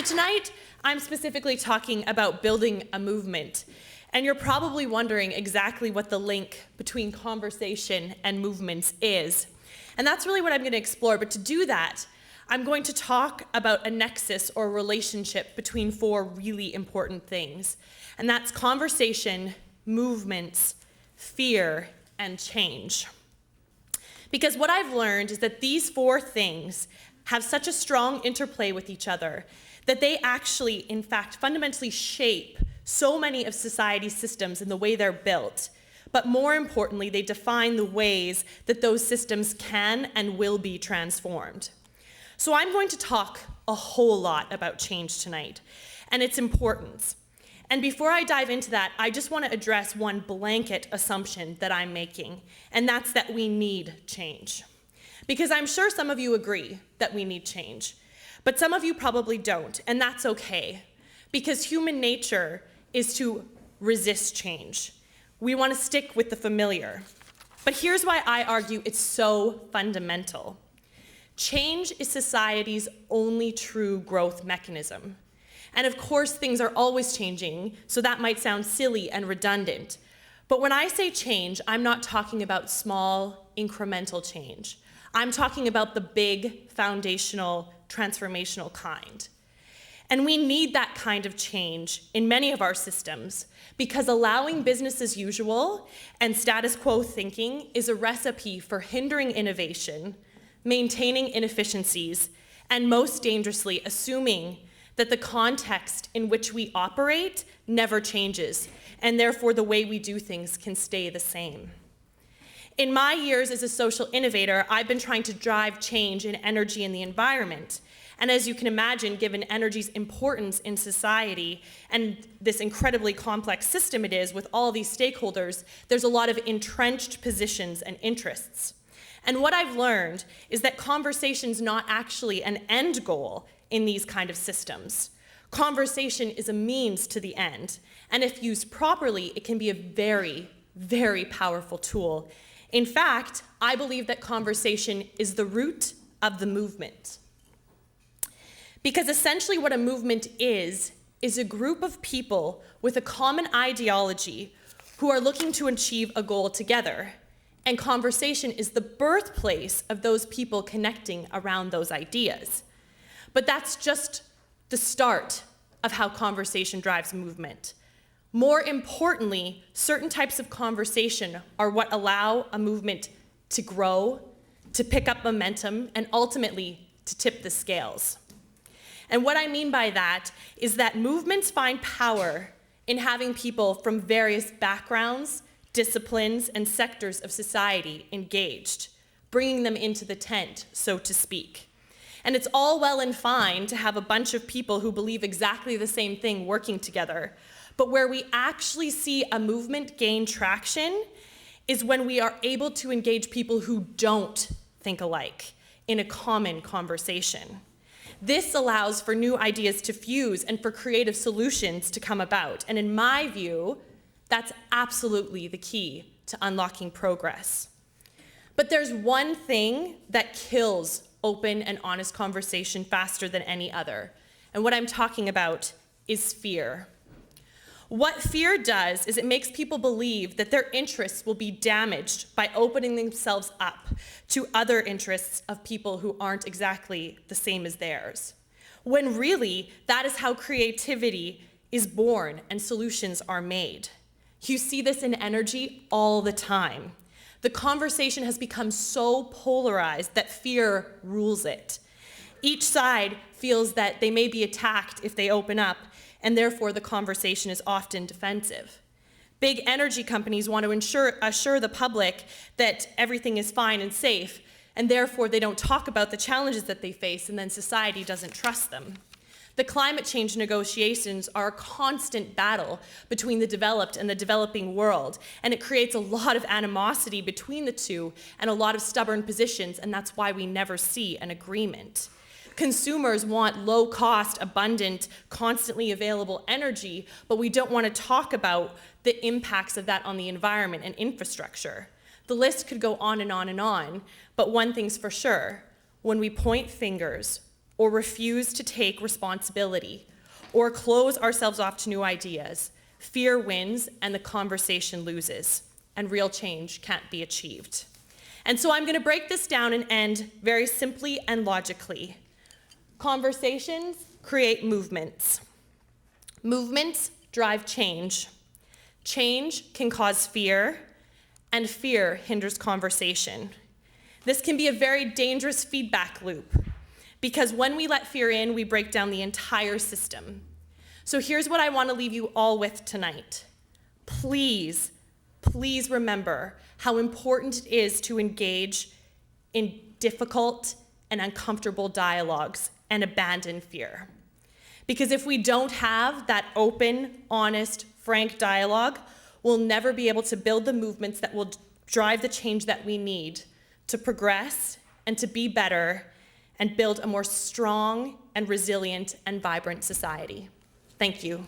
So tonight, I'm specifically talking about building a movement. And you're probably wondering exactly what the link between conversation and movements is. And that's really what I'm going to explore. But to do that, I'm going to talk about a nexus or relationship between four really important things. And that's conversation, movements, fear, and change. Because what I've learned is that these four things have such a strong interplay with each other that they actually, in fact, fundamentally shape so many of society's systems in the way they're built. But more importantly, they define the ways that those systems can and will be transformed. So I'm going to talk a whole lot about change tonight and its importance. And before I dive into that, I just want to address one blanket assumption that I'm making, and that's that we need change. Because I'm sure some of you agree that we need change, but some of you probably don't, and that's okay. Because human nature is to resist change. We want to stick with the familiar. But here's why I argue it's so fundamental. Change is society's only true growth mechanism. And of course, things are always changing, so that might sound silly and redundant. But when I say change, I'm not talking about small, incremental change. I'm talking about the big, foundational, transformational kind. And we need that kind of change in many of our systems because allowing business as usual and status quo thinking is a recipe for hindering innovation, maintaining inefficiencies, and most dangerously, assuming that the context in which we operate never changes, and therefore the way we do things can stay the same. In my years as a social innovator, I've been trying to drive change in energy and the environment. And as you can imagine, given energy's importance in society and this incredibly complex system it is with all these stakeholders, there's a lot of entrenched positions and interests. And what I've learned is that conversation's not actually an end goal in these kind of systems. Conversation is a means to the end. And if used properly, it can be a very, very powerful tool. In fact, I believe that conversation is the root of the movement. Because essentially what a movement is a group of people with a common ideology who are looking to achieve a goal together. And conversation is the birthplace of those people connecting around those ideas. But that's just the start of how conversation drives movement. More importantly, certain types of conversation are what allow a movement to grow, to pick up momentum, and ultimately to tip the scales. And what I mean by that is that movements find power in having people from various backgrounds, disciplines, and sectors of society engaged, bringing them into the tent, so to speak. And it's all well and fine to have a bunch of people who believe exactly the same thing working together. But where we actually see a movement gain traction is when we are able to engage people who don't think alike in a common conversation. This allows for new ideas to fuse and for creative solutions to come about. And in my view, that's absolutely the key to unlocking progress. But there's one thing that kills open and honest conversation faster than any other. And what I'm talking about is fear. What fear does is it makes people believe that their interests will be damaged by opening themselves up to other interests of people who aren't exactly the same as theirs. When really, that is how creativity is born and solutions are made. You see this in energy all the time. The conversation has become so polarized that fear rules it. Each side feels that they may be attacked if they open up, and therefore the conversation is often defensive. Big energy companies want to assure the public that everything is fine and safe, and therefore they don't talk about the challenges that they face, and then society doesn't trust them. The climate change negotiations are a constant battle between the developed and the developing world, and it creates a lot of animosity between the two and a lot of stubborn positions, and that's why we never see an agreement. Consumers want low-cost, abundant, constantly available energy, but we don't want to talk about the impacts of that on the environment and infrastructure. The list could go on and on and on, but one thing's for sure. When we point fingers or refuse to take responsibility, or close ourselves off to new ideas, fear wins and the conversation loses, and real change can't be achieved. And so I'm going to break this down and end very simply and logically. Conversations create movements. Movements drive change. Change can cause fear, and fear hinders conversation. This can be a very dangerous feedback loop, because when we let fear in, we break down the entire system. So here's what I want to leave you all with tonight. Please, please remember how important it is to engage in difficult and uncomfortable dialogues and abandon fear. Because if we don't have that open, honest, frank dialogue, we'll never be able to build the movements that will drive the change that we need to progress and to be better and build a more strong and resilient and vibrant society. Thank you.